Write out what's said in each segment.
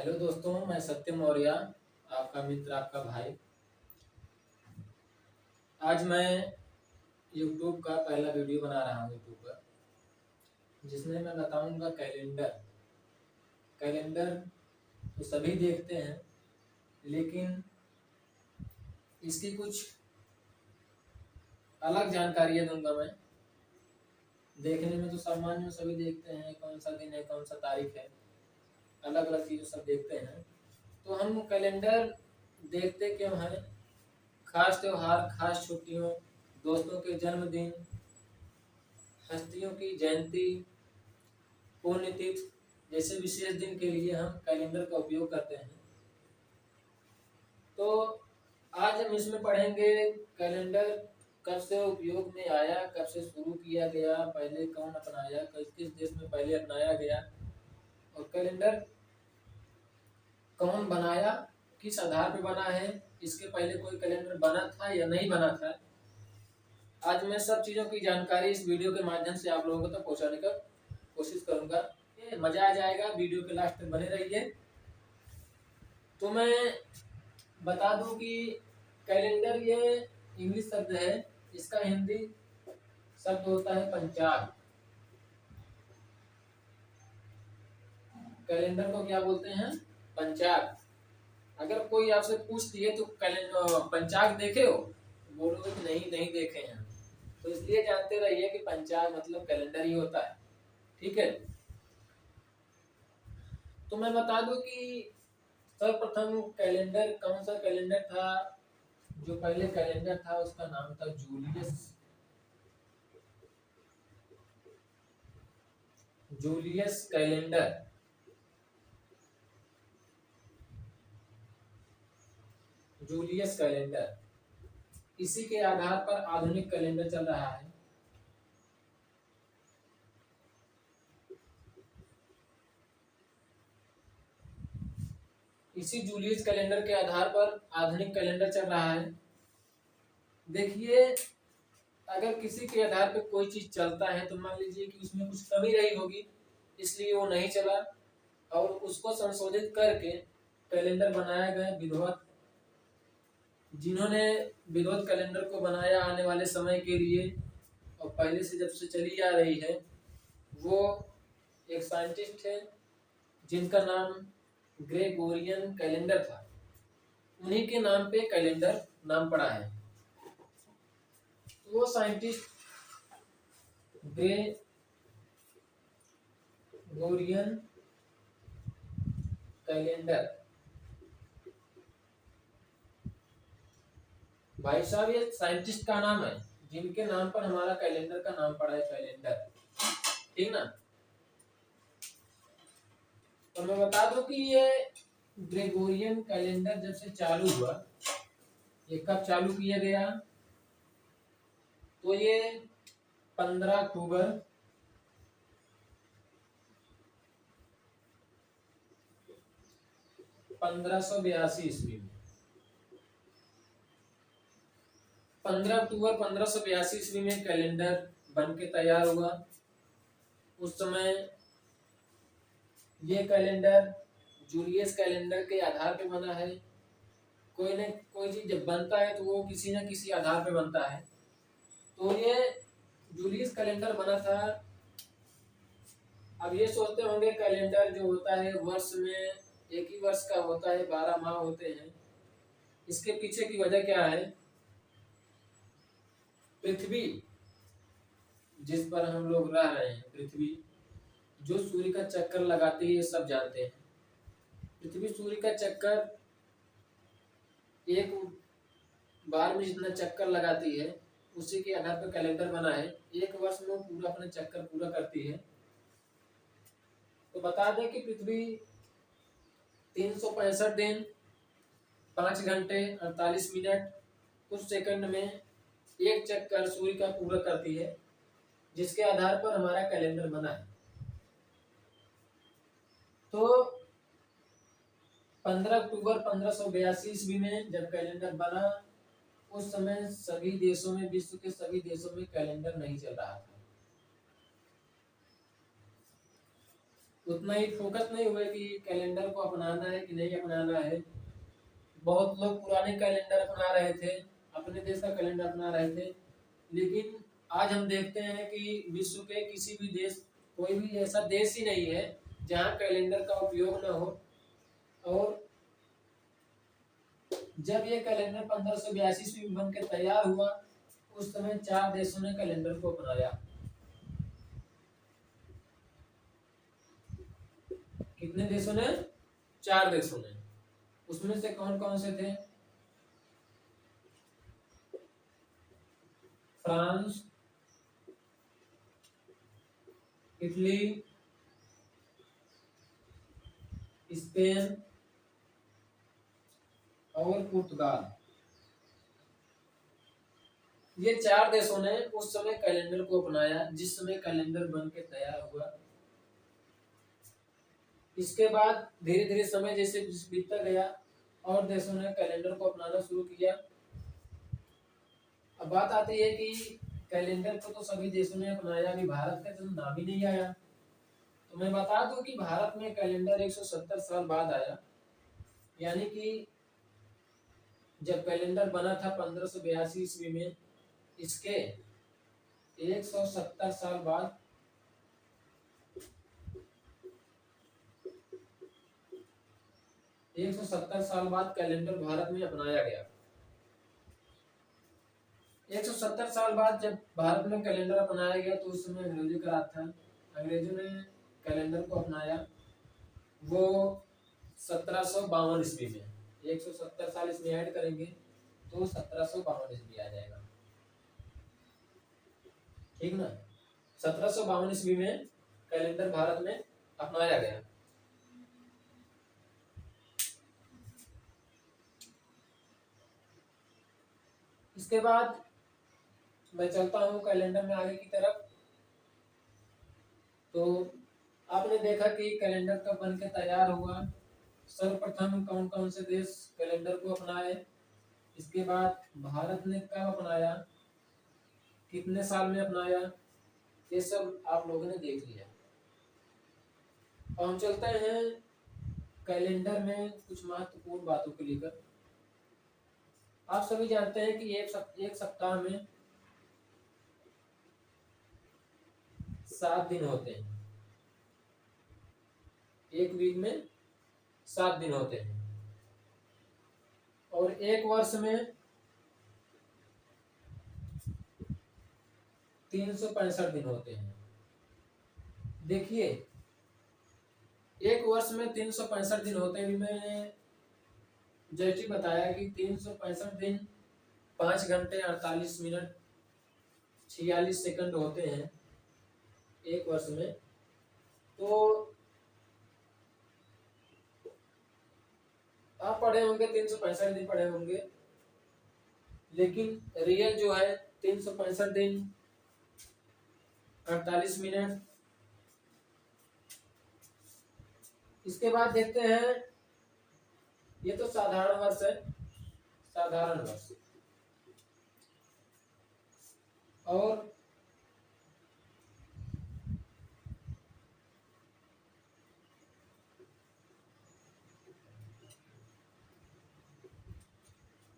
Hello दोस्तों, मैं सत्यम मौर्य, आपका मित्र, आपका भाई। आज मैं यूट्यूब का पहला वीडियो बना रहा हूँ यूट्यूब पर, जिसमें मैं बताऊंगा कैलेंडर। कैलेंडर तो सभी देखते हैं, लेकिन इसकी कुछ अलग जानकारियाँ दूंगा मैं। देखने में तो सामान्य सभी देखते हैं, कौन सा दिन है, कौन सा तारीख है, अलग अलग चीज़ें सब देखते हैं। तो हम कैलेंडर देखते क्यों हैं? खास त्योहार, खास छुट्टियों, दोस्तों के जन्मदिन, हस्तियों की जयंती, पुण्यतिथि जैसे विशेष दिन के लिए हम कैलेंडर का उपयोग करते हैं। तो आज हम इसमें पढ़ेंगे कैलेंडर कब से उपयोग में आया, कब से शुरू किया गया, पहले कौन अपनाया, किस किस देश में पहले अपनाया गया, और कैलेंडर कौन बनाया, किस आधार पर बना है, इसके पहले कोई कैलेंडर बना था या नहीं बना था। आज मैं सब चीज़ों की जानकारी इस वीडियो के माध्यम से आप लोगों तक पहुंचाने का कोशिश करूंगा। मजा आ जाएगा, वीडियो के लास्ट तक बने रहिए। तो मैं बता दूं कि कैलेंडर ये इंग्लिश शब्द है, इसका हिंदी शब्द होता है पंचाग। कैलेंडर को क्या बोलते हैं? पंचाग। अगर कोई आपसे पूछ दिए तो कैलेंडर पंचाग देखे हो, बोलोगे कि नहीं नहीं देखे हैं, तो इसलिए जानते रहिए कि पंचाग मतलब कैलेंडर ही होता है। ठीक है, तो मैं बता दूं कि सर्वप्रथम कैलेंडर कौन सा कैलेंडर था। जो पहले कैलेंडर था उसका नाम था जूलियस कैलेंडर। जूलियस कैलेंडर, इसी के आधार पर आधुनिक कैलेंडर चल रहा है। इसी जूलियस कैलेंडर के आधार पर आधुनिक कैलेंडर चल रहा है। देखिए, अगर किसी के आधार पर कोई चीज चलता है तो मान लीजिए कि उसमें कुछ कमी रही होगी, इसलिए वो नहीं चला, और उसको संशोधित करके कैलेंडर बनाया गया विधिवत। जिन्होंने विधिवत कैलेंडर को बनाया आने वाले समय के लिए, और पहले से जब से चली आ रही है, वो एक साइंटिस्ट है जिनका नाम ग्रेगोरियन कैलेंडर था। उन्हीं के नाम पे कैलेंडर नाम पड़ा है। वो साइंटिस्ट ग्रेगोरियन कैलेंडर, भाई साहब ये साइंटिस्ट का नाम है जिनके नाम पर हमारा कैलेंडर का नाम पड़ा है कैलेंडर। ठीक ना? तो मैं बता दूं कि ये ग्रेगोरियन कैलेंडर जब से चालू हुआ, ये कब चालू किया गया, तो ये 15 अक्टूबर 1582 ईस्वी में। 15 अक्टूबर 1582 ईस्वी में कैलेंडर बन के तैयार हुआ। उस समय ये कैलेंडर जूलियस कैलेंडर के आधार पे बना है। कोई न कोई चीज जब बनता है तो वो किसी न किसी आधार पे बनता है। तो ये जूलियस कैलेंडर बना था। अब ये सोचते होंगे कैलेंडर जो होता है वर्ष में एक ही वर्ष का होता है, 12 माह होते हैं। इसके पीछे की वजह क्या है? पृथ्वी जिस पर हम लोग रह रहे हैं, पृथ्वी जो सूर्य का चक्कर लगाती है, ये सब जानते हैं। पृथ्वी सूर्य का चक्कर एक बार में जितना चक्कर लगाती है, उसी के आधार पर कैलेंडर बना है। एक वर्ष में पूरा अपना चक्कर पूरा करती है। तो बता दें कि पृथ्वी 365 दिन 5 घंटे 48 मिनट कुछ सेकंड में एक चक्कर सूर्य का पूरा करती है, जिसके आधार पर हमारा कैलेंडर बना है। तो 15 अक्टूबर 1582 ईस्वी में जब कैलेंडर बना, उस समय सभी देशों में, विश्व के सभी देशों में कैलेंडर नहीं चल रहा था। उतना ही फोकस नहीं हुए कि कैलेंडर को अपनाना है कि नहीं अपनाना है। बहुत लोग पुराने कैलेंडर अपना रहे थे, अपने देश का कैलेंडर अपना रहे थे, लेकिन आज हम देखते हैं कि विश्व के किसी भी देश, कोई भी ऐसा देश ही नहीं है जहाँ कैलेंडर का उपयोग न हो। और जब ये कैलेंडर 1582 ईस्वी में बनकर तैयार हुआ, उस समय 4 देशों ने कैलेंडर को अपनाया। कितने देशों ने? 4 देशों ने। उसमें से कौन कौन से थे? फ्रांस, इटली, स्पेन और पुर्तगाल। ये 4 देशों ने उस समय कैलेंडर को अपनाया जिस समय कैलेंडर बन के तैयार हुआ। इसके बाद धीरे धीरे समय जैसे बीतता गया और देशों ने कैलेंडर को अपनाना शुरू किया। अब बात आती है कि कैलेंडर को तो सभी देशों ने अपनाया, अभी भारत का तो नाम ही नहीं आया। तो मैं बता दूं कि भारत में कैलेंडर 170 साल बाद आया, यानी कि जब कैलेंडर बना था 1582 ईस्वी में, इसके 170 साल बाद 170 साल बाद कैलेंडर भारत में अपनाया गया। 170 साल बाद जब भारत में कैलेंडर अपनाया गया तो उस समय अंग्रेजों का राज था। अंग्रेजों ने कैलेंडर को अपनाया, वो 1752 ईस्वी में। 170 साल इसमें ऐड करेंगे तो 1752 ईस्वी आ जाएगा, ठीक ना। 1752 ईस्वी में कैलेंडर भारत में अपनाया गया। इसके बाद मैं चलता हूँ कैलेंडर में आगे की तरफ। तो आपने देखा कि कैलेंडर कब बन के तैयार हुआ, सर्वप्रथम कौन कौन से देश कैलेंडर को अपनाए, इसके बाद भारत ने कब अपनाया, कितने साल में अपनाया, ये सब आप लोगों ने देख लिया। और हम चलते हैं कैलेंडर में कुछ महत्वपूर्ण बातों को लेकर। आप सभी जानते हैं कि एक सप्ताह में 7 दिन होते हैं, एक वीक में 7 दिन होते हैं, और एक वर्ष में 365 दिन होते हैं। देखिए, एक वर्ष में 365 दिन होते हैं। मैंने जैसे बताया कि 365 दिन 5 घंटे 48 मिनट 46 सेकंड होते हैं एक वर्ष में। तो आप पढ़े होंगे 365 दिन पढ़े होंगे, लेकिन रियल जो है 365 दिन 48 मिनट। इसके बाद देखते हैं, ये तो साधारण वर्ष है, साधारण वर्ष। और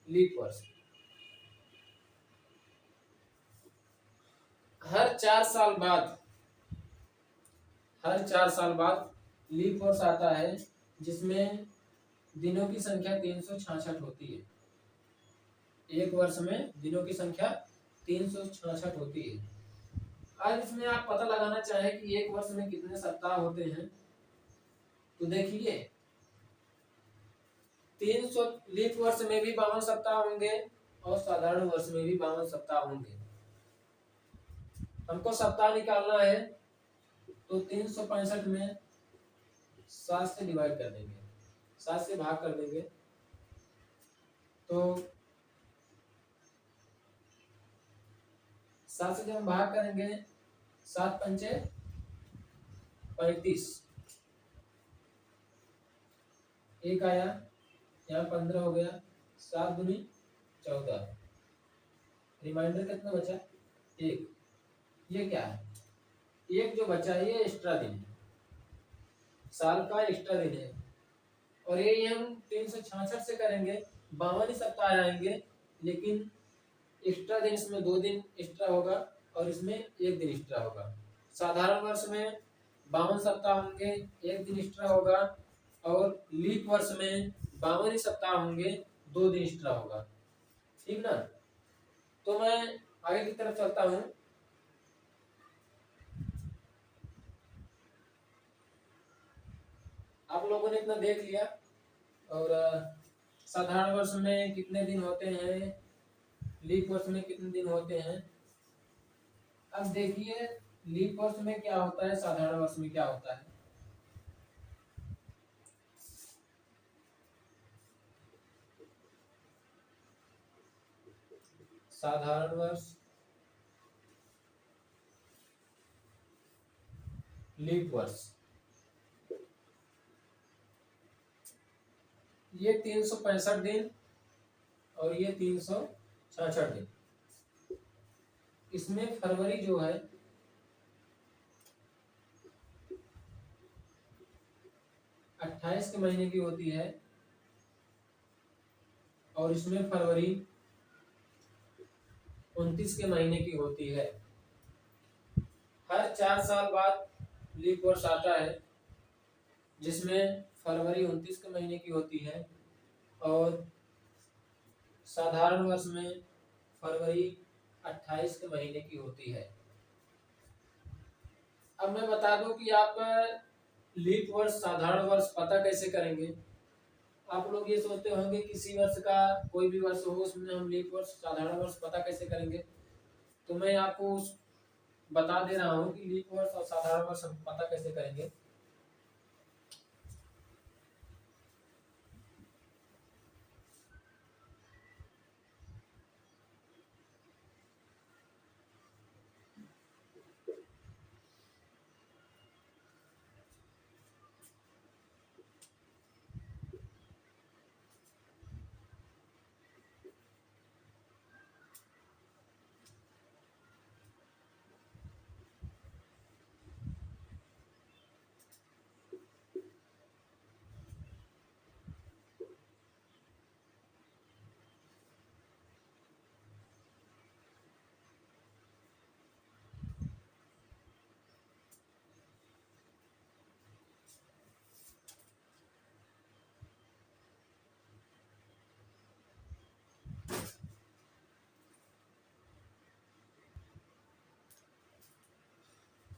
लीप वर्ष। हर 4 साल बाद लीप वर्ष आता है, जिसमें दिनों की संख्या 366 होती है। एक वर्ष में दिनों की संख्या 366 होती है। आज इसमें आप पता लगाना चाहें कि एक वर्ष में कितने सप्ताह होते हैं, तो देखिए 300 लीप वर्ष में भी 52 सप्ताह होंगे और साधारण वर्ष में भी 52 सप्ताह होंगे। हमको सप्ताह निकालना है, तो 365 में 7 से डिवाइड कर देंगे, 7 से भाग कर देंगे, तो 7 से जब हम भाग करेंगे 7 पंचे 35, एक आया, यहाँ 15 हो गया, 7 दूनी 14, रिमाइंडर कितना बचा? 1। ये क्या है? एक जो बचा है ये एक्स्ट्रा दिन है, साल का एक्स्ट्रा दिन है। और ये हम 366 से करेंगे, 52 ही सप्ताह आएंगे, लेकिन एक्स्ट्रा दिन इसमें 2 दिन एक्स्ट्रा होगा और इसमें 1 दिन एक्स्ट्रा होगा। साधारण वर्ष में 52 सप्ताह होंगे, 1 दिन एक्स्ट्रा होगा, और लीप वर्ष में 52 ही सप्ताह होंगे, 2 दिन एक्स्ट्रा होगा। ठीक ना। तो मैं आगे की तरफ चलता हूँ। आप लोगों ने इतना देख लिया। और साधारण वर्ष में कितने दिन होते हैं, लीप वर्ष में कितने दिन होते हैं। अब देखिए लीप वर्ष में क्या होता है, साधारण वर्ष में क्या होता है। साधारण वर्ष, लीप वर्ष, ये 365 दिन और ये 366 दिन। इसमें फरवरी जो है 28 के महीने की होती है, और इसमें फरवरी 29 के महीने की होती है। हर 4 साल बाद लीप वर्ष आता है, जिसमें फरवरी 29 के महीने की होती है, और साधारण वर्ष में फरवरी 28 के महीने की होती है। अब मैं बता दूं कि आप लीप वर्ष साधारण वर्ष पता कैसे करेंगे। आप लोग ये सोचते होंगे किसी वर्ष का कोई भी वर्ष हो उसमें हम लीप वर्ष साधारण वर्ष पता कैसे करेंगे। तो मैं आपको बता दे रहा हूँ कि लीप वर्ष और साधारण वर्ष हम पता कैसे करेंगे।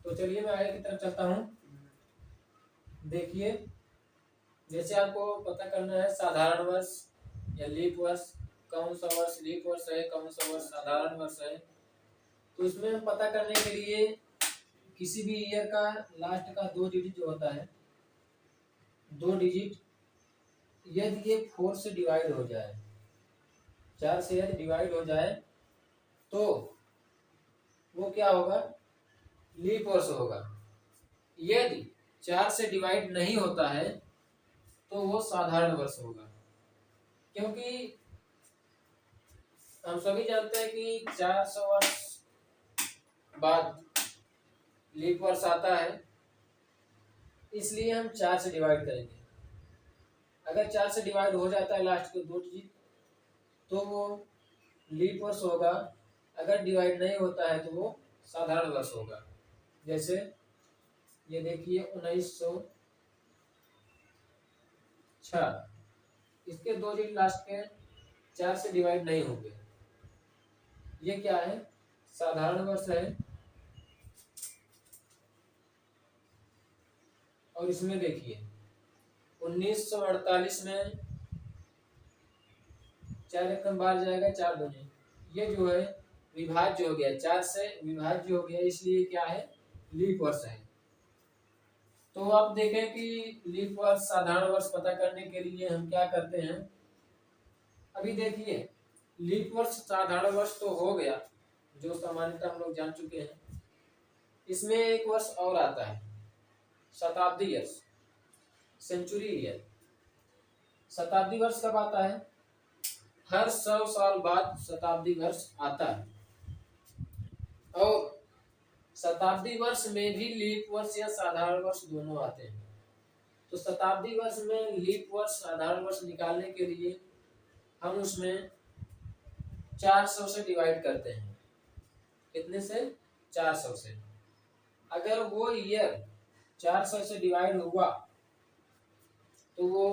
तो चलिए मैं आगे की तरफ चलता हूँ। देखिए जैसे आपको पता करना है साधारण वर्ष या लीप वर्ष, कौन सा वर्ष लीप वर्ष है, कौन सा वर्ष साधारण वर्ष है। तो इसमें हम पता करने के लिए किसी भी ईयर का लास्ट का 2 डिजिट जो होता है, 2 डिजिट यदि ये 4 से डिवाइड हो जाए, 4 से यदि डिवाइड हो जाए तो वो क्या होगा, लीप वर्ष होगा। यदि 4 से डिवाइड नहीं होता है तो वो साधारण वर्ष होगा। क्योंकि हम सभी जानते हैं कि 400 वर्ष बाद लीप वर्ष आता है, इसलिए हम 4 से डिवाइड करेंगे। अगर 4 से डिवाइड हो जाता है लास्ट के 2 डिजिट तो वो लीप वर्ष होगा। अगर डिवाइड नहीं होता है तो वो साधारण वर्ष होगा। जैसे ये देखिए 1906, इसके 2 डिजिट लास्ट के 4 से डिवाइड नहीं होंगे, ये क्या है, साधारण वर्ष है। और इसमें देखिए 1948 में 4 एकम बाहर जाएगा, 4 दूनी, ये जो है विभाज्य हो गया, 4 से विभाज्य हो गया, इसलिए क्या है, लीप वर्ष है। तो आप देखें कि लीप वर्ष साधारण वर्ष पता करने के लिए हम क्या करते हैं। अभी देखिए लीप वर्ष साधारण वर्ष तो हो गया, जो सामान्यतः हम लोग जान चुके हैं। इसमें एक वर्ष और आता है, शताब्दी ईयर, सेंचुरी ईयर। शताब्दी वर्ष कब आता है, हर 100 साल बाद शताब्दी वर्ष आता है। और शताब्दी वर्ष में भी लीप वर्ष या साधारण वर्ष दोनों आते हैं। तो शताब्दी वर्ष में लीप वर्ष साधारण वर्ष निकालने के लिए हम उसमें 400 से डिवाइड करते हैं। कितने से? 400 से। अगर वो ईयर 400 से डिवाइड हुआ तो वो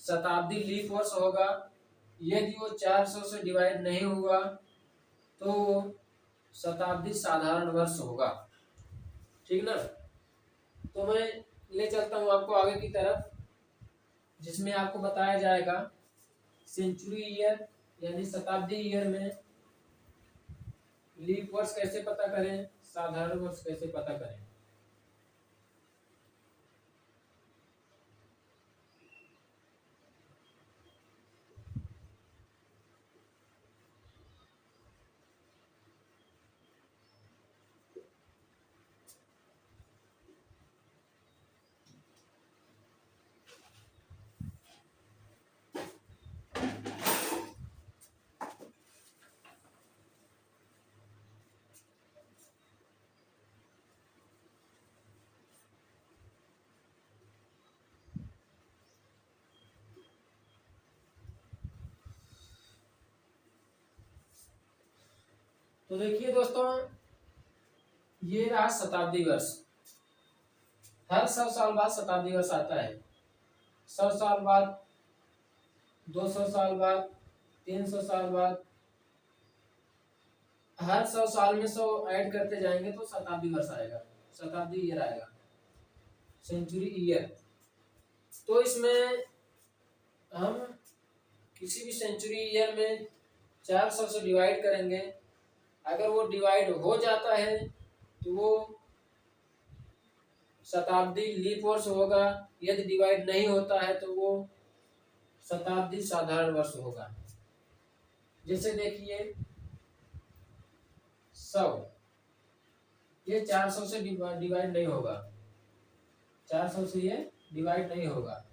शताब्दी लीप वर्ष होगा। यदि वो 400 से डिवाइड नहीं हुआ तो वो शताब्दी साधारण वर्ष होगा। ठीक ना? तो मैं ले चलता हूँ आपको आगे की तरफ, जिसमें आपको बताया जाएगा सेंचुरी ईयर यानी शताब्दी ईयर में लीप वर्ष कैसे पता करें, साधारण वर्ष कैसे पता करें। तो देखिए दोस्तों, ये रहा शताब्दी वर्ष। हर 100 साल बाद शताब्दी वर्ष आता है। 100 साल बाद, 200 साल बाद, 300 साल बाद, हर 100 साल में 100 ऐड करते जाएंगे तो शताब्दी वर्ष आएगा, शताब्दी ईयर आएगा, सेंचुरी ईयर। तो इसमें हम किसी भी सेंचुरी ईयर में 400 से डिवाइड करेंगे। अगर वो डिवाइड हो जाता है तो वो शताब्दी लीप वर्ष होगा। यदि डिवाइड नहीं होता है तो वो शताब्दी साधारण वर्ष होगा। जैसे देखिए 100, ये 400 से डिवाइड नहीं होगा, 400 से ये डिवाइड नहीं होगा।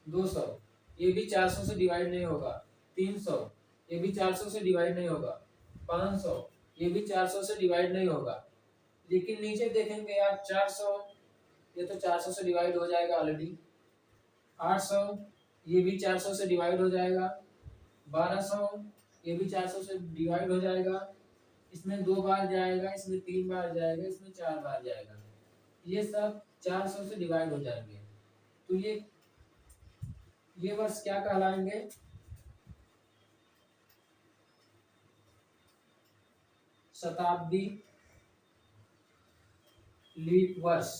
200, ये भी 400 से डिवाइड नहीं होगा। 300, ये भी 400 से डिवाइड नहीं होगा। 500, ये भी 400 से डिवाइड नहीं होगा। लेकिन नीचे देखेंगे आप 400, ये तो 400 से डिवाइड हो जाएगा ऑलरेडी। 800, ये भी 400 से डिवाइड हो जाएगा। 1200, ये भी 400 से डिवाइड हो जाएगा। इसमें 2 बार जाएगा, इसमें 3 बार जाएगा, इसमें 4 बार जाएगा। ये सब 400 से डिवाइड हो जाएंगे। तो ये वर्ष क्या कहलाएंगे? शताब्दी लीप वर्ष।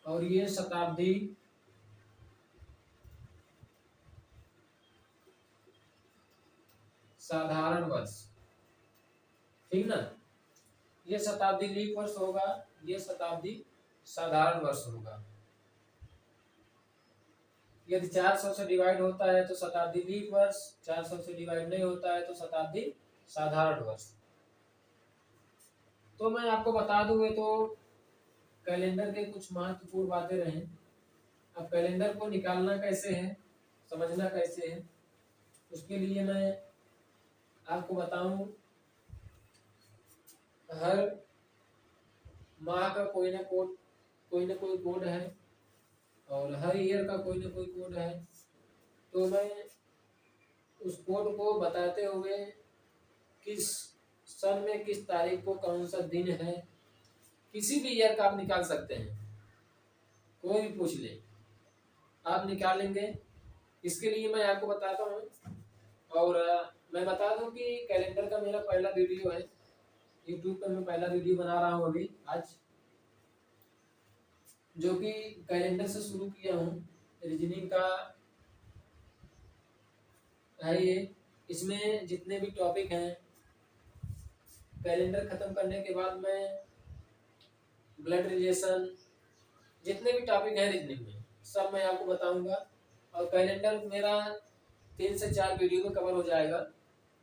और ये शताब्दी साधारण वर्ष। ठीक ना? ये शताब्दी लीप वर्ष होगा, ये शताब्दी साधारण वर्ष होगा। यदि 400 से डिवाइड होता है तो शताब्दी लीप वर्ष, 400 से डिवाइड नहीं होता है तो शताब्दी साधारण वर्ष। तो मैं आपको बता दूंगा तो कैलेंडर के कुछ महत्वपूर्ण बातें रहे। अब कैलेंडर को निकालना कैसे है, समझना कैसे है, उसके लिए मैं आपको बताऊं। हर माह का कोई ना कोई कोड है और हर ईयर का कोई ना कोई कोड है। तो मैं उस कोड को बताते हुए किस सन में किस तारीख को कौन सा दिन है, किसी भी ईयर का आप निकाल सकते हैं, कोई भी पूछ ले आप निकालेंगे। इसके लिए मैं आपको बताता हूँ। और मैं बता दूं कि कैलेंडर का मेरा पहला वीडियो है यूट्यूब पर। मैं पहला वीडियो बना रहा हूँ अभी आज, जो कि कैलेंडर से शुरू किया हूँ। रीजनिंग का है ये। इसमें जितने भी टॉपिक हैं, कैलेंडर खत्म करने के बाद मैं ब्लड रिलेशन, जितने भी टॉपिक हैं रीजनिंग में, सब मैं आपको बताऊंगा। और कैलेंडर मेरा 3 से 4 वीडियो में कवर हो जाएगा,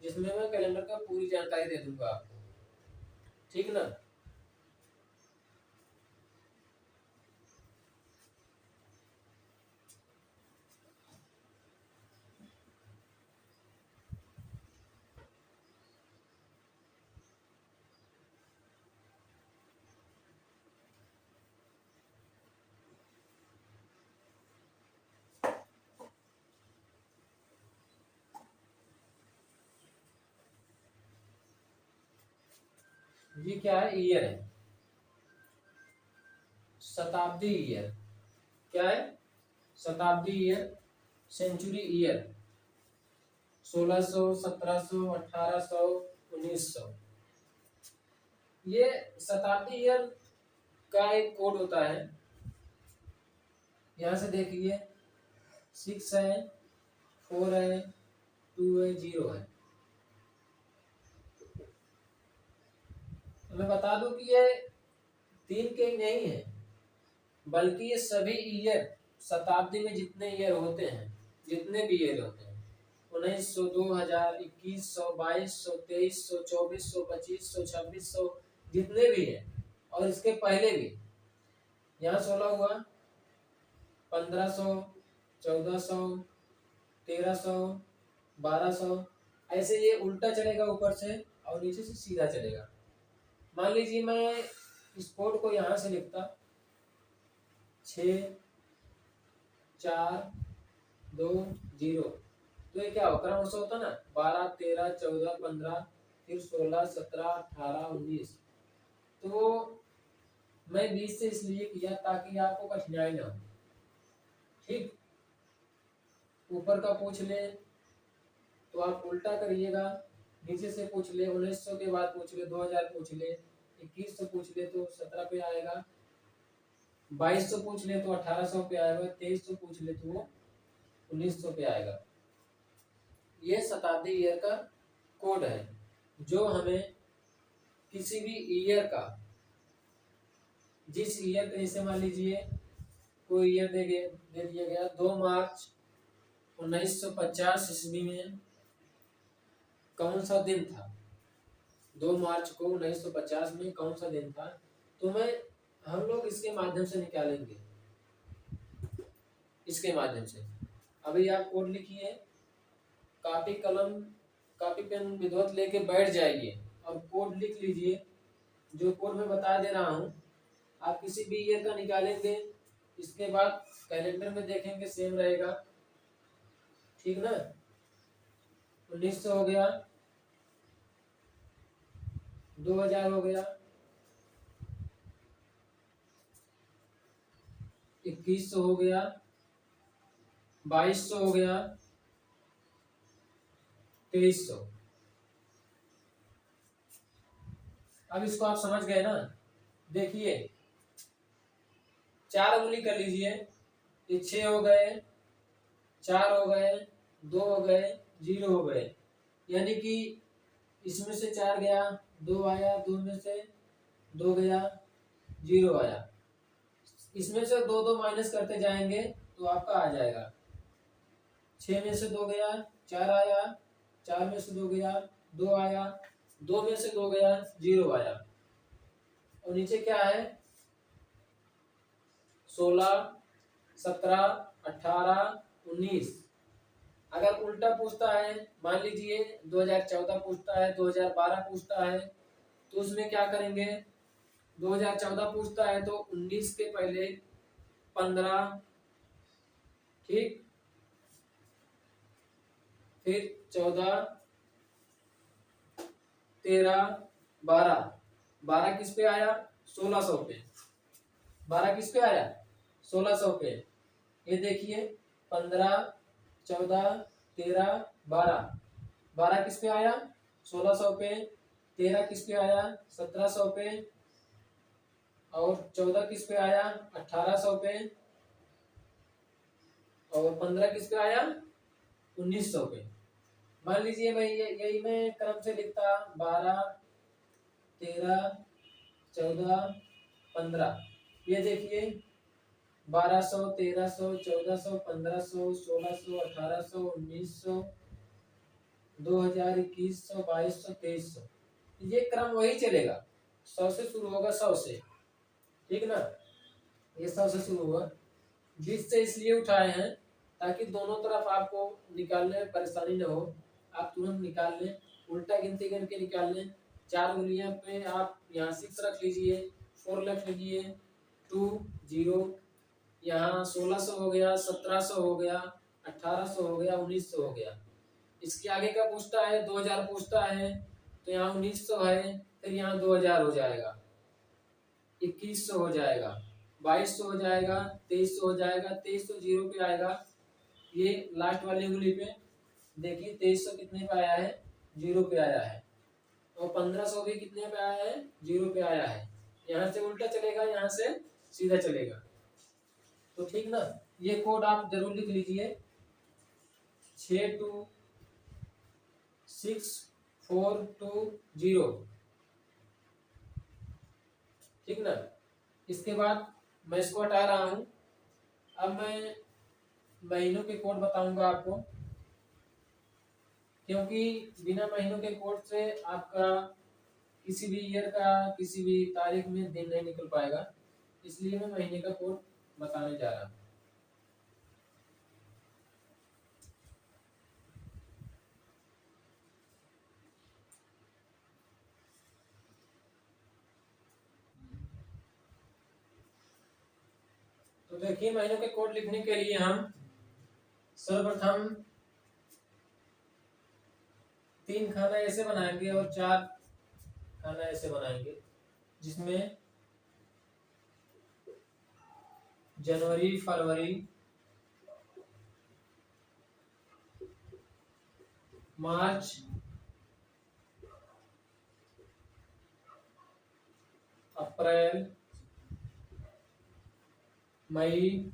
जिसमें मैं कैलेंडर का पूरी जानकारी दे दूंगा आपको। ठीक ना? ये क्या है, ईयर है, शताब्दी ईयर। क्या है, शताब्दी ईयर, सेंचुरी ईयर, 1600, 1700, 1800, 1900। ये शताब्दी ईयर का एक कोड होता है। यहाँ से देखिए 6 है, 4 है, 2 है, 0 है। तो मैं बता दूं कि ये 3 के ही नहीं है, बल्कि ये सभी ईयर, शताब्दी में जितने ईयर होते हैं, जितने भी ईयर होते हैं, 1900, 2000, 2100, 2200, 2300, 2400, 2500, 2600, जितने भी हैं, और इसके पहले भी। यहाँ 16 हुआ, 1500, 1400, 1300, 1200, ऐसे ये उल्टा चलेगा ऊपर से और नीचे से सीधा चलेगा। मान लीजिए मैं इस कोड को यहाँ से लिखता 6, 4, 2, 0, तो ये क्या हो, क्रम से होता ना 12, 13, 14, 15, फिर 16, 17, 18, 19। तो मैं 20 से इसलिए किया ताकि आपको कठिनाई ना हो। ठीक, ऊपर का पूछ ले तो आप उल्टा करिएगा, नीचे से पूछ ले 1900 के बाद पूछ ले 2000 पूछ ले, 2100 पूछ ले तो 17 पे आएगा, 2200 पूछ ले तो 1800 पे आएगा, 2300 पूछ ले तो वो 1900 पे आएगा। ये शताब्दी ईयर का कोड है, जो हमें किसी भी ईयर का, जिस ईयर का, जैसे मान लीजिए कोई ईयर दे दिया गया 2 मार्च 1950 ईस्वी में कौन सा दिन था, 2 मार्च को 1950 में कौन सा दिन था, तो हम लोग इसके माध्यम से निकालेंगे, इसके माध्यम से। अभी आप कोड लिखिए, कॉपी कलम, कॉपी पेन विधिवत लेके बैठ जाइए और कोड लिख लीजिए। जो कोड मैं बता दे रहा हूँ, आप किसी भी ईयर का निकालेंगे, इसके बाद कैलेंडर में देखेंगे सेम रहेगा। ठीक ना, 1900 हो गया, 2000 हो गया, 2100 हो गया, 2200 हो गया, 2300। अब इसको आप समझ गए ना। देखिए 4 उंगली कर लीजिए, ये 6 हो गए, 4 हो गए, 2 हो गए, 0 हो गए, यानी कि इसमें से 4 गया, 2 आया, 2 में से 2 गया, 0 आया। इसमें से 2 2 माइनस करते जाएंगे तो आपका आ जाएगा। 6 में से 2 गया, 4 आया, 4 में से 2 गया, 2 आया, 2 में से 2 गया, 0 आया। और नीचे क्या है, 16, 17, 18, 19। अगर उल्टा पूछता है, मान लीजिए 2014 पूछता है, 2012 पूछता है, तो उसमें क्या करेंगे, 2014 पूछता है तो 19 के पहले 15, ठीक, फिर 14, 13, 12, 12 किस पे आया, 1600 पे, 12 किस पे आया, 1600 पे। ये देखिए 15, 14, 13, 12, 12 किस पे आया, 1600 पे, 13 किस पे आया, 1700 पे, और 14 किस पे आया, 1800 पे, और 15 किस पे आया, 1900 पे। मान लीजिए भाई यही मैं क्रम से लिखता 12, 13, 14, 15। ये देखिए 1200, 1300, 1400, 1500, 1600, 1800, 1900, 2000, 2100, 2200, 2300। ये क्रम वही चलेगा, 100 से शुरू होगा, 100 से, ठीक ना। ये 100 से शुरू हुआ, 20 से इसलिए उठाए हैं ताकि दोनों तरफ आपको निकालने में परेशानी न हो, आप तुरंत निकाल लें, उल्टा गिनती करके निकाल लें। 4 उंगलियां पे आप यहाँ 6 रख लीजिए, 4 रख लीजिए, 2, 0, यहाँ 1600 हो गया, 1700 हो गया, 1800 हो गया, 1900 हो गया। इसके आगे का पूछता है 2000 पूछता है, तो यहाँ 1900 है, फिर यहाँ 2000 हो जाएगा, 2100 हो जाएगा, 2200 हो जाएगा, 2300 हो जाएगा, 2300 जीरो पे आएगा। ये लास्ट वाली उंगली पे देखिए 2300 कितने पे आया है, जीरो पे आया है। और 1500 भी कितने पे आया है, जीरो पे आया है। यहाँ से उल्टा चलेगा, यहाँ से सीधा चलेगा। तो ठीक ना, ये कोड आप जरूर लिख लीजिए, 626420। ठीक ना। इसके बाद मैं इसको हटा रहा हूं। अब मैं महीनों के कोड बताऊंगा आपको, क्योंकि बिना महीनों के कोड से आपका किसी भी ईयर का किसी भी तारीख में दिन नहीं निकल पाएगा, इसलिए मैं महीने का कोड बताने जा रहा हूँ। तो देखिए, महीनों के कोड लिखने के लिए हम सर्वप्रथम 3 खाना ऐसे बनाएंगे और 4 खाना ऐसे बनाएंगे, जिसमें जनवरी, फरवरी, मार्च, अप्रैल, मई,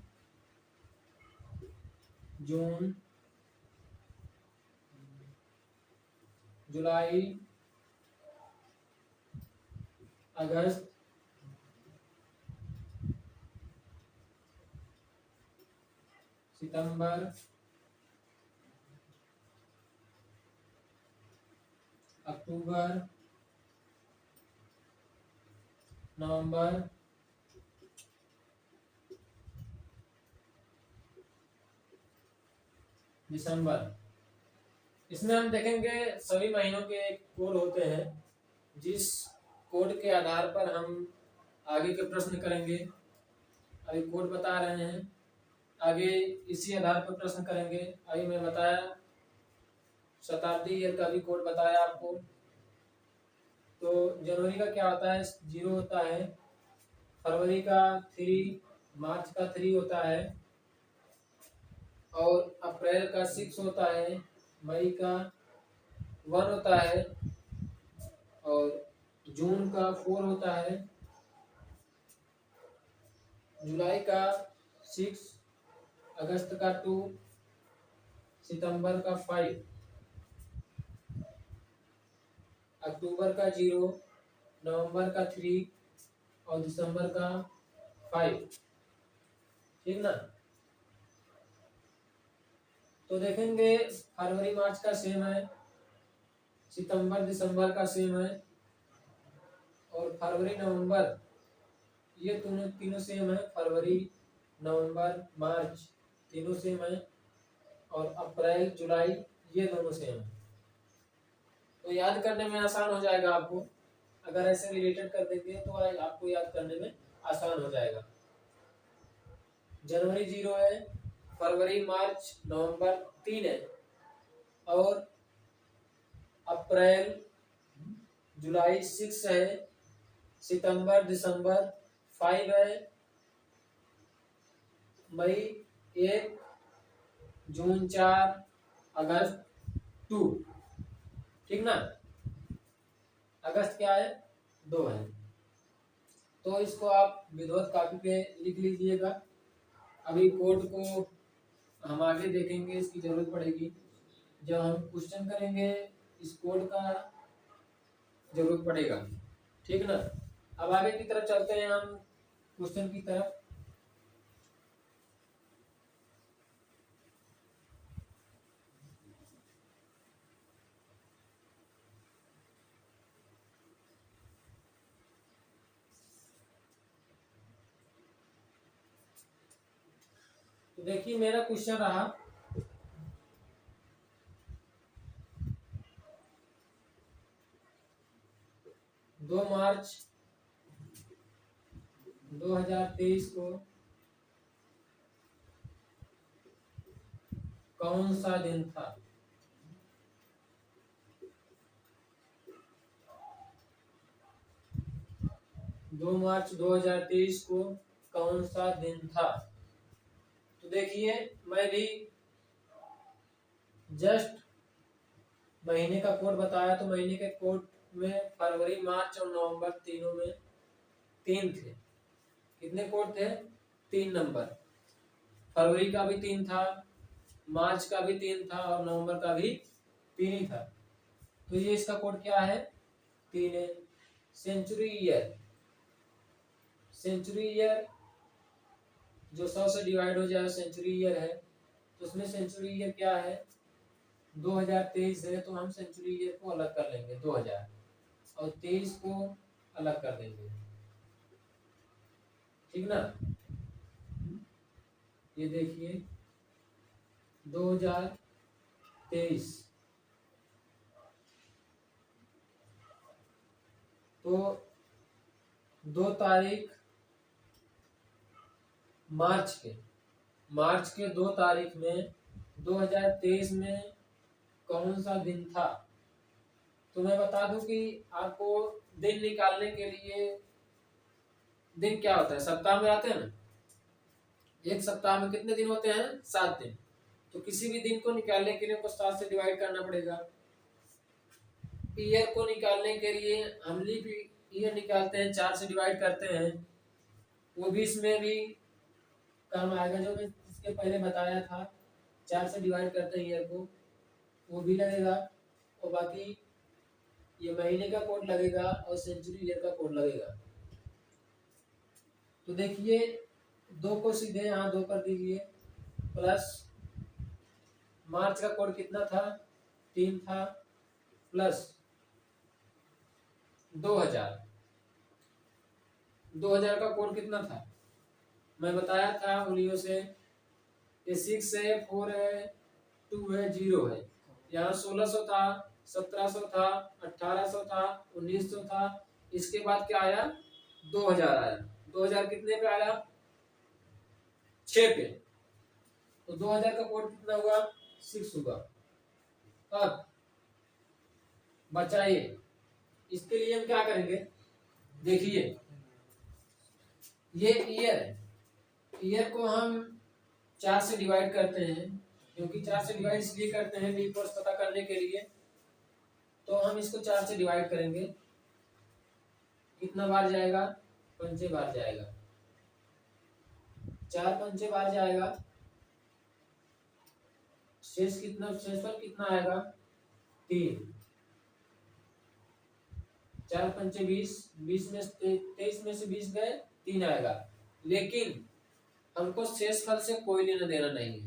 जून, जुलाई, अगस्त, सितंबर, अक्टूबर, नवंबर, दिसंबर। इसमें हम देखेंगे सभी महीनों के कोड होते हैं, जिस कोड के आधार पर हम आगे के प्रश्न करेंगे। अभी कोड बता रहे हैं, आगे इसी आधार पर प्रश्न करेंगे। अभी मैं बताया, शताब्दी ईयर का भी कोड बताया आपको। तो जनवरी का क्या होता है, 0 होता है, फरवरी का 3, मार्च का 3 होता है, और अप्रैल का 6 होता है, मई का 1 होता है, और जून का 4 होता है, जुलाई का 6, अगस्त का 2, सितंबर का 5, अक्टूबर का 0, नवंबर का 3 और दिसंबर का 5। ठीक ना। तो देखेंगे फरवरी मार्च का सेम है, सितंबर दिसंबर का सेम है, और फरवरी नवंबर ये तीनों सेम है। फरवरी, नवंबर, मार्च तीनों सेम है, और अप्रैल, जुलाई ये दोनों सेम है। तो याद करने में आसान हो जाएगा आपको, अगर ऐसे रिलेटेड कर देंगे तो आपको याद करने में आसान हो जाएगा। जनवरी 0 है, फरवरी, मार्च, नवंबर 3 है, और अप्रैल, जुलाई 6 है, सितंबर दिसंबर 5 है, मई 1, जून 4, अगस्त 2। ठीक ना। अगस्त क्या है, 2 है। तो इसको आप विधिवत कॉपी पे लिख लीजिएगा। अभी कोड को हम आगे देखेंगे, इसकी जरूरत पड़ेगी जब हम क्वेश्चन करेंगे, इस कोड का जरूरत पड़ेगा। ठीक ना। अब आगे की तरफ चलते हैं हम क्वेश्चन की तरफ। तो देखिए, मेरा क्वेश्चन रहा, दो मार्च 2023 को कौन सा दिन था। 2 मार्च 2023 को कौन सा दिन था? तो देखिए मैं भी जस्ट महीने का कोड बताया, तो महीने के कोड में फरवरी, मार्च और नवंबर तीनों में 3 थे। कितने कोड थे? 3 नंबर। फरवरी का भी 3 था, मार्च का भी 3 था और नवंबर का भी 3 ही था। तो ये इसका कोड क्या है? 3 है। सेंचुरी ईयर, सेंचुरी ईयर जो 100 से डिवाइड हो जाए सेंचुरी ईयर है। तो उसमें सेंचुरी ईयर क्या है? 2023 है, तो हम सेंचुरी ईयर को अलग कर लेंगे 2000 और 23 को अलग कर देंगे, ठीक ना। ये देखिए 2023 तो 2 तारीख मार्च के 2 तारीख में 2023 में कौन सा दिन था? तो मैं बता दूं कि आपको दिन निकालने के लिए, दिन क्या होता है? सप्ताह में आते हैं ना। एक सप्ताह में कितने दिन होते हैं? 7 दिन। तो किसी भी दिन को निकालने के लिए हमको 7 से डिवाइड करना पड़ेगा। ईयर को निकालने के लिए हम लीप ईयर निकालते हैं, 4 से डिवाइड करते हैं, वो भी इसमें भी काम आएगा। जो मैं इसके पहले बताया था, 4 से डिवाइड करते हैं ईयर को, वो भी लगेगा। और बाकी ये महीने का कोड लगेगा और सेंचुरी ईयर का कोड लगेगा। तो देखिए 2 को सीधे यहाँ 2 कर दीजिए, प्लस मार्च का कोड कितना था? 3 था, प्लस 2000 का कोड कितना था? मैं बताया था उंगलियों से, ये 6 है, 4 है, 2 है, 0 है। यहाँ 1600 था, 1700 था, 1800 था, 1900 था। इसके बाद क्या आया? 2000 आया। 2000 कितने पे आया? 6 पे। तो 2000 का कोड कितना हुआ? 6 हुआ। अब बचाइए, इसके लिए हम क्या करेंगे? देखिए ये ईयर है, ईयर को हम 4 से डिवाइड करते हैं, क्योंकि 4 से डिवाइड इसलिए करते हैं बी फोर्स पता करने के लिए। तो हम इसको 4 से डिवाइड करेंगे, कितना बार जाएगा? 5 बार जाएगा, 4 5 बार जाएगा। शेष कितना, शेषफल कितना आएगा? 3। 4 5 20, 20 में 23 में से 20 गए, 3 आएगा। लेकिन हमको शेषफल से कोई लेना देना नहीं है।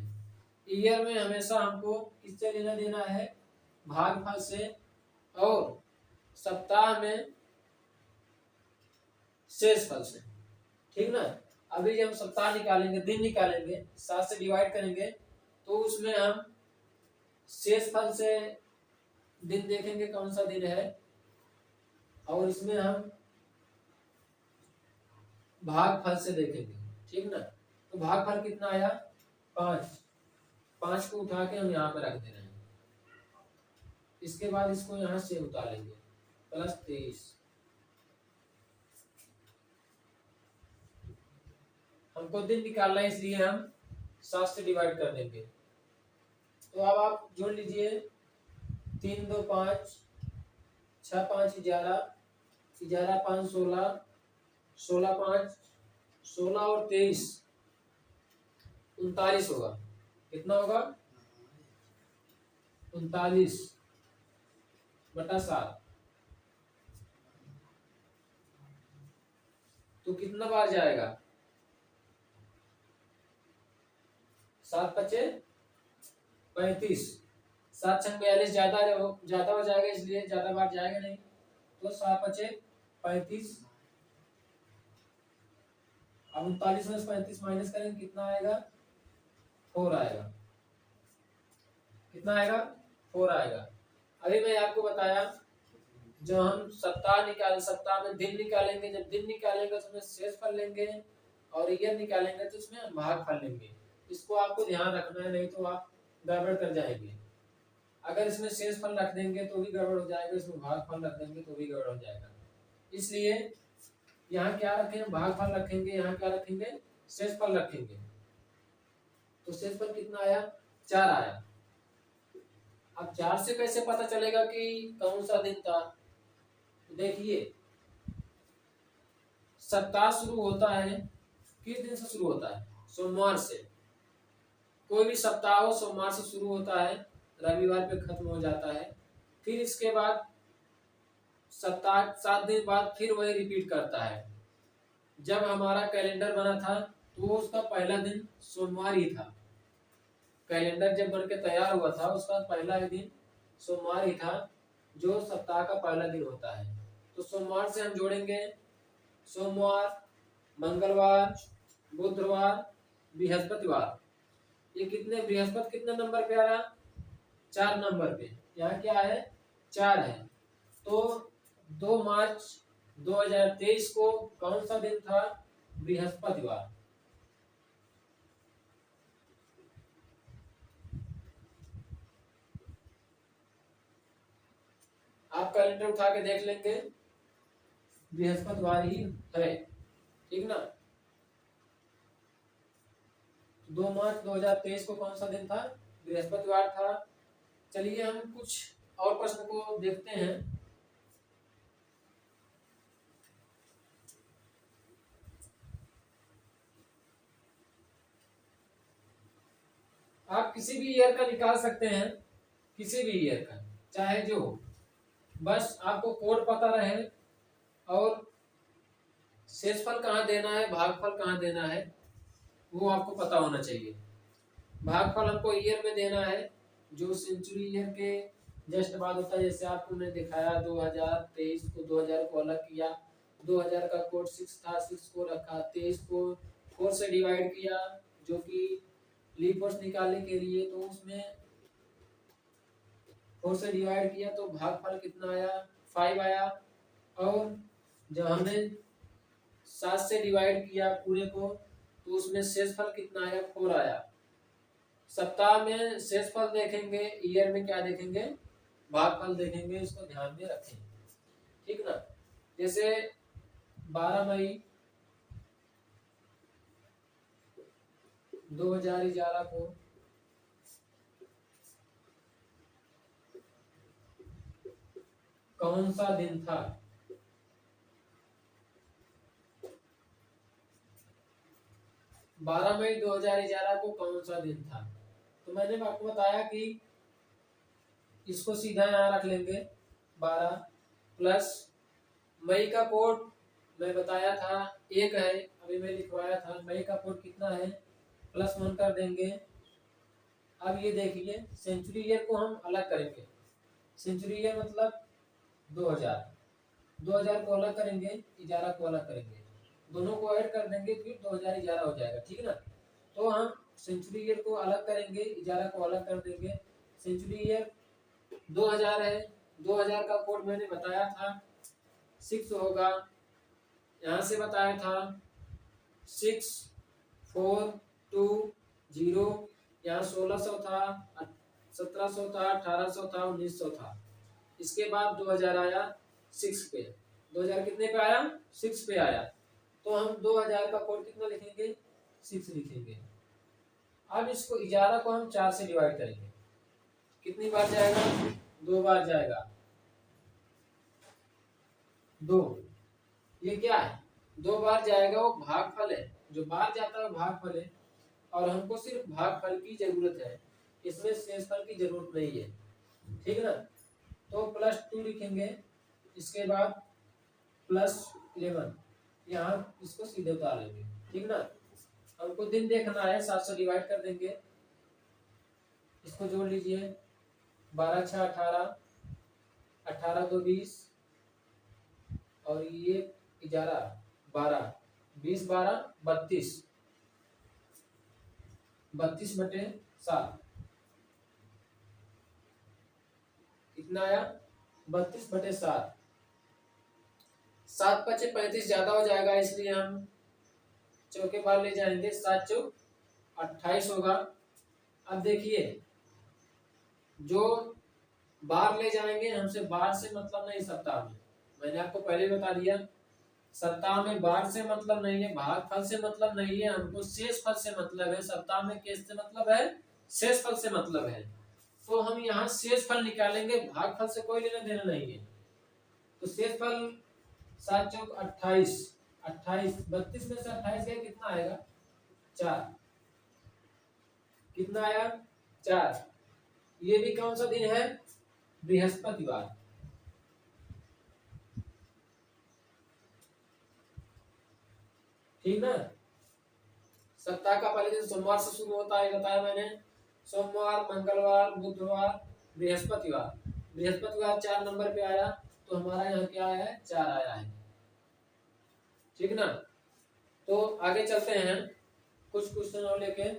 ईयर में हमेशा हमको किससे लेना देना है? भागफल से। और सप्ताह में शेषफल से, ठीक ना। अभी जब हम सप्ताह निकालेंगे, दिन निकालेंगे, 7 से डिवाइड करेंगे, तो उसमें हम शेषफल से दिन देखेंगे कौन सा दिन है, और इसमें हम भागफल से देखेंगे, ठीक ना। तो भागफल कितना आया? 5। 5 को उठा के हम यहाँ पे रख दे रहे हैं। इसके बाद इसको यहाँ से उतारेंगे, प्लस 23। हमको दिन निकालना है, इसलिए हम 7 से डिवाइड कर देंगे। तो अब आप जोड़ लीजिए, 3 2 5, 6 5 11, 11 5 16, 16 5 16 और 23 39 होगा। कितना होगा? 39/7। तो कितना बार जाएगा? 7 5 35, 7 6 42, ज्यादा हो जाएगा, इसलिए ज्यादा बार जाएगा नहीं। तो 7 5 35। अब 39 में से 35 माइनस करेंगे, कितना आएगा? 4 आएगा। कितना आएगा? 4 आएगा। अभी मैं आपको बताया, जब हम सप्ताह में दिन निकालेंगे, जब दिन निकालेंगे तो उसमें शेषफल लेंगे, और ईयर निकालेंगे तो उसमें भागफल लेंगे। इसको आपको ध्यान रखना है, नहीं तो आप गड़बड़ कर जाएंगे। अगर इसमें शेषफल रख देंगे तो भी गड़बड़ हो जाएगा, इसमें भागफल रख देंगे तो भी गड़बड़ हो जाएगा। इसलिए यहाँ क्या रखेंगे, भागफल रखेंगे, यहाँ क्या रखेंगे, शेषफल रखेंगे। तो शेषफल कितना आया, 4 आया। अब 4 से कैसे पता चलेगा कि कौन सा दिन था? देखिए सप्ताह शुरू होता है किस दिन से शुरू होता है, सोमवार से। कोई भी सप्ताह हो सोमवार से शुरू होता है, रविवार पे खत्म हो जाता है। फिर इसके बाद सप्ताह 7 दिन बाद फिर वही रिपीट करता है। जब हमारा कैलेंडर बना था तो उसका पहला दिन सोमवार ही था। कैलेंडर जब बन के तैयार हुआ था उसका पहला दिन सोमवार ही था, जो सप्ताह का पहला दिन होता है। तो सोमवार से हम जोड़ेंगे सोमवार, मंगलवार, बुधवार, बृहस्पतिवार। ये कितने, बृहस्पति कितने नंबर पे आ रहा, 4 नंबर पे। यहाँ क्या है, 4 है। तो 2 मार्च 2023 को कौन सा दिन था, बृहस्पतिवार। आप कैलेंडर उठा के देख लेंगे, बृहस्पतिवार ही है, ठीक ना। 2 मार्च 2023 को कौन सा दिन था, बृहस्पतिवार था। चलिए हम कुछ और प्रश्न को देखते हैं। आप किसी भी ईयर का निकाल सकते हैं, किसी भी ईयर का चाहे जो हो, बस आपको कोड पता रहे और शेषफल कहाँ देना है, भागफल कहाँ देना है, वो आपको पता होना चाहिए। भागफल हमको ईयर में देना है, जो सेंचुरी ईयर के जस्ट बाद होता है। जैसे आपको मैंने दिखाया 2023 को 2000 को अलग किया, 2000 का कोड 6 था, 6 को रखा, 23 को 4 से डिवाइड किया जो कि लीप वर्ष निकालने के लिए। तो उसमें 4 से डिवाइड किया तो भागफल कितना आया, 5 आया। और जब हमने 7 से डिवाइड किया पूरे को तो उसमें शेषफल कितना आया, 4 आया। सप्ताह में शेषफल देखेंगे, ईयर में क्या देखेंगे, भागफल देखेंगे। इसको ध्यान में रखें, ठीक ना। जैसे 12 मई 2011 को कौन सा दिन था, बारह मई 2011 को कौन सा दिन था। तो मैंने आपको बताया कि इसको सीधा यहाँ रख लेंगे 12 प्लस मई का कोड मैं बताया था 1 है, अभी मैं लिखवाया था। मई का कोड कितना है, +1 कर देंगे। अब ये देखिए सेंचुरी ईयर को हम अलग करेंगे। सेंचुरी ईयर मतलब 2000 को अलग करेंगे, 11 को अलग करेंगे, दोनों को ऐड कर देंगे, फिर 2011 हो जाएगा, ठीक ना। तो हम सेंचुरी ईयर को अलग करेंगे, 11 को अलग कर देंगे। सेंचुरी ईयर 2000 है, 2000 का कोड मैंने बताया था 6 होगा। यहाँ से बताया था 6 4 2 0, यहाँ 1600 था, 1700 था, 1800 था, 1900 था। इसके बाद 2000 आया 6 पे। 2000 कितने पे आया, 6 पे आया। तो हम 2000 का कोड कितना लिखेंगे, 6 लिखेंगे। अब इसको 11 को हम 4 से डिवाइड करेंगे, कितनी बार जाएगा, 2 बार जाएगा, 2। ये क्या है, 2 बार जाएगा, वो भागफल है। जो बार जाता है भागफल है, और हमको सिर्फ भागफल की जरूरत है, इसमें शेषफल की जरूरत नहीं है, ठीक ना। तो +2 लिखेंगे, इसके बाद +11, यहाँ इसको सीधे उतार लेंगे, ठीक ना। हमको दिन देखना है, 7 से डिवाइड कर देंगे, इसको जोड़ लीजिए, 12 6 18, 18 2 20, और ये 11 12, 20 12 32, 32/7 कितना आया, 32/7। 7 5 35 ज्यादा हो जाएगा, इसलिए हम चौके बार ले जाएंगे, 7 चौक 28 होगा। अब देखिए जो बार ले जाएंगे, हमसे बार से मतलब नहीं सप्ताह में, मैंने आपको पहले बता दिया सप्ताह में बार से मतलब नहीं है, भागफल से मतलब नहीं है, हमको शेष फल से मतलब है। सप्ताह में किस से मतलब है? शेष फल से मतलब है। तो हम यहाँ शेष फल निकालेंगे, भागफल से कोई लेना देना नहीं है। तो शेष फल 7 चौक 28, 28 32 में से 28 गया कितना आएगा? 4। कितना आया? 4। ये भी कौन सा दिन है? बृहस्पतिवार। ठीक ना? सप्ताह का पहले दिन सोमवार से शुरू होता है, बताया मैंने। सोमवार, मंगलवार, बुधवार, बृहस्पतिवार। बृहस्पतिवार 4 नंबर पे आया, तो हमारा यहाँ क्या आया है? 4 आया है। ठीक ना? तो आगे चलते हैं कुछ क्वेश्चन और लेके।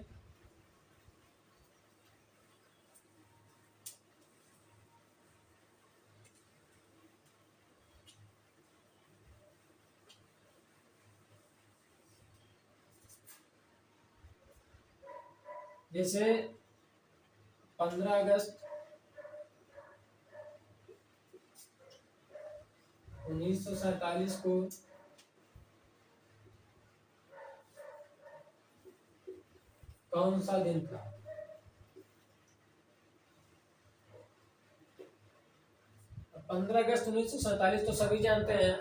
जैसे 15 अगस्त 1947 को कौन सा दिन था? 15 अगस्त 1947 तो सभी जानते हैं,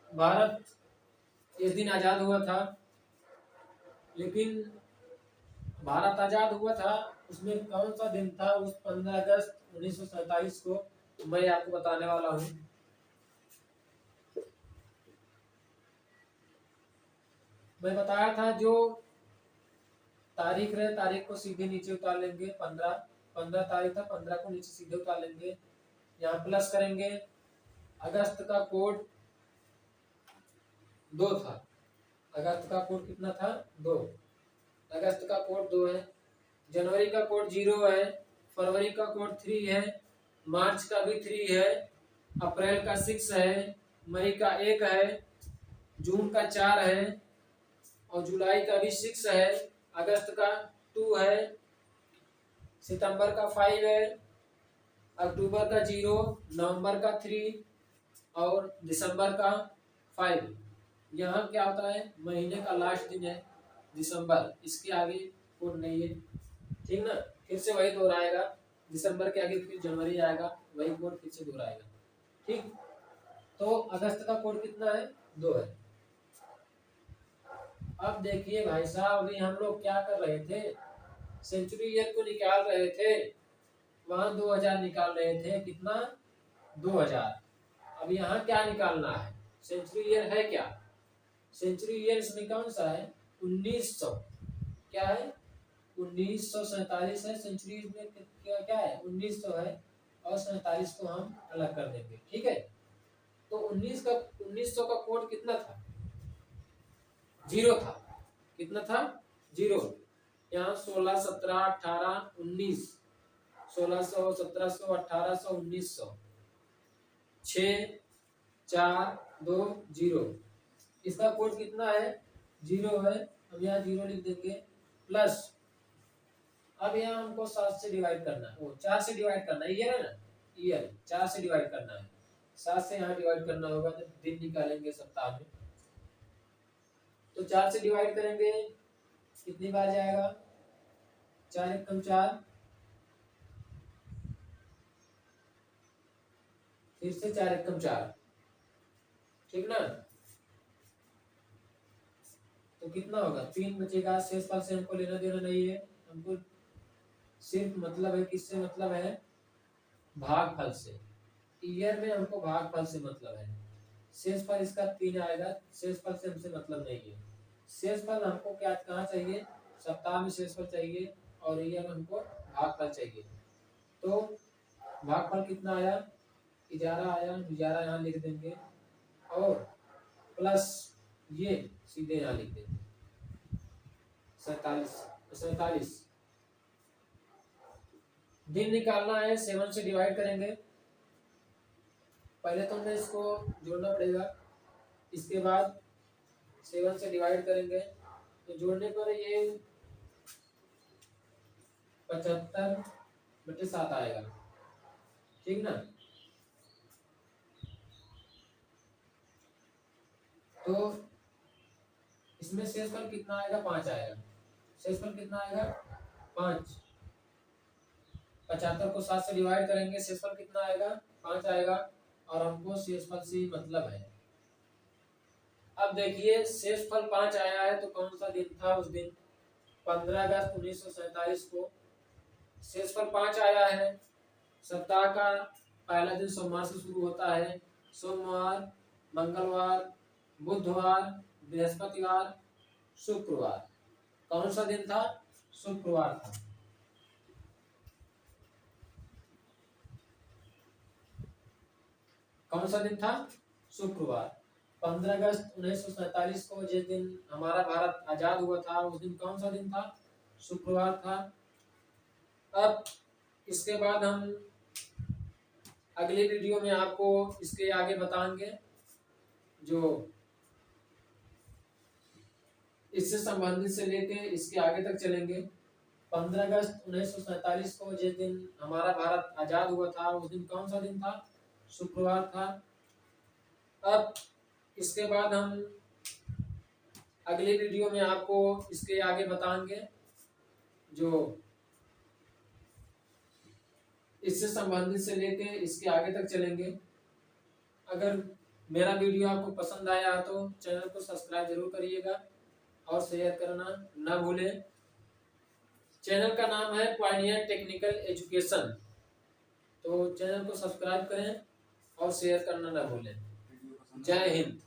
भारत इस दिन आजाद हुआ था। लेकिन भारत आजाद हुआ था, उसमें कौन सा दिन था उस 15 अगस्त 1947 को, मैं आपको बताने वाला हूँ। मैं बताया था जो तारीख रहे, तारीख को सीधे नीचे उतार लेंगे। 15 तारीख था, 15 को नीचे सीधे उतार लेंगे, यहाँ प्लस करेंगे। अगस्त का कोड 2 था। अगस्त का कोड कितना था? 2। अगस्त का कोड 2 है। जनवरी का कोड 0 है। फरवरी का कोड 3 है। मार्च का भी 3 है। अप्रैल का 6 है। मई का 1 है। जून का 4 है। और जुलाई का भी 6 है। अगस्त का 2 है। सितंबर का 5 है। अक्टूबर का 0, नवंबर का 3 और दिसंबर का 5। यहाँ क्या होता है? महीने का लास्ट दिन है दिसंबर, इसके आगे कोड नहीं है। ठीक ना? फिर से वही दोहराएगा, दिसंबर के आगे फिर जनवरी आएगा, वही कोड फिर से दोहराएगा। ठीक, तो अगस्त का कोड कितना है? 2 है। अब देखिए भाई साहब, अभी हम लोग क्या कर रहे थे? सेंचुरी ईयर को निकाल रहे थे, वहां 2000 निकाल रहे थे। कितना? 2000। अब यहाँ क्या निकालना है? सेंचुरी ईयर है क्या? सेंचुरी ईयर इसमें कौन सा है? 1900। क्या है? 1947 है। सेंचुरी में क्या है? 1900 है, और 47 को हम अलग कर देंगे। ठीक है, तो 1900 का कोड कितना था? 0 था। कितना था? 0। यहाँ 16, 17, 18, 19, 1600, 1700, 1800, 1900, 6, 4, 2, 0। इसका कोड कितना है? 0 है। हम यहाँ 0 लिख देंगे, प्लस अब यहाँ हमको 7 से डिवाइड करना है, वो 4 से डिवाइड करना है। ईयर है ना, ईयर 4 से डिवाइड करना है। 7 से यहाँ डिवाइड करना होगा, तो दिन निकालेंगे सप्ताह में। तो 4 से डिवाइड करेंगे, कितनी बार जाएगा? 4 एकम 4, फिर से 4 एकम 4। ठीक ना? तो कितना होगा? 3 बचेगा। शेष फल से हमको लेना देना नहीं है, हमको सिर्फ मतलब है, किससे मतलब है? भागफल से। ईयर में हमको भागफल से मतलब है। शेष फल इसका 3 आएगा, शेष फल से हमसे मतलब नहीं है। शेष फल हमको क्या कहाँ चाहिए? सप्ताह में शेष फल चाहिए, और ईयर में हमको भागफल चाहिए। तो भागफल कितना आया? 11 आया। 11 यहाँ लिख देंगे, और प्लस ये सीधे यहाँ लिख देंगे 47। दिन निकालना है, 7 से डिवाइड करेंगे। पहले तो हमें इसको जोड़ना पड़ेगा, इसके बाद 7 से डिवाइड करेंगे, तो जोड़ने पर ये 75/7 आएगा। ठीक ना? तो इसमें शेषफल कितना आएगा, 5 आएगा। शेषफल कितना आएगा, 5। 75 को 7 से डिवाइड करेंगे, शेषफल कितना आएगा, 5 आएगा। और हमको शेषफल से ही मतलब है। अब देखिए शेषफल 5 आया है तो कौन सा दिन था उस दिन, 15 अगस्त 1947 को शेषफल 5 आया है। सप्ताह का पहला दिन सोमवार से शुरू होता है। सोमवार, मंगलवार, बुधवार, बृहस्पतिवार, शुक्रवार। कौन सा दिन था, शुक्रवार था। कौन सा दिन था, शुक्रवार। 15 अगस्त 1947 को जिस दिन हमारा भारत आजाद हुआ था उस दिन कौन सा दिन था, शुक्रवार था। अब इसके बाद हम अगली वीडियो में आपको इसके आगे बताएंगे, जो इससे संबंधित से लेके इसके आगे तक चलेंगे। 15 अगस्त 1947 को जिस दिन हमारा भारत आजाद हुआ था उस दिन कौन सा दिन था, शुक्रवार था। अब इसके बाद हम अगली वीडियो में आपको इसके आगे बताएंगे, जो इससे संबंधित से लेके इसके आगे तक चलेंगे। अगर मेरा वीडियो आपको पसंद आया तो चैनल को सब्सक्राइब जरूर करिएगा और शेयर करना ना भूलें। चैनल का नाम है पायनियर टेक्निकल एजुकेशन, तो चैनल को सब्सक्राइब करें और शेयर करना ना भूलें। जय हिंद।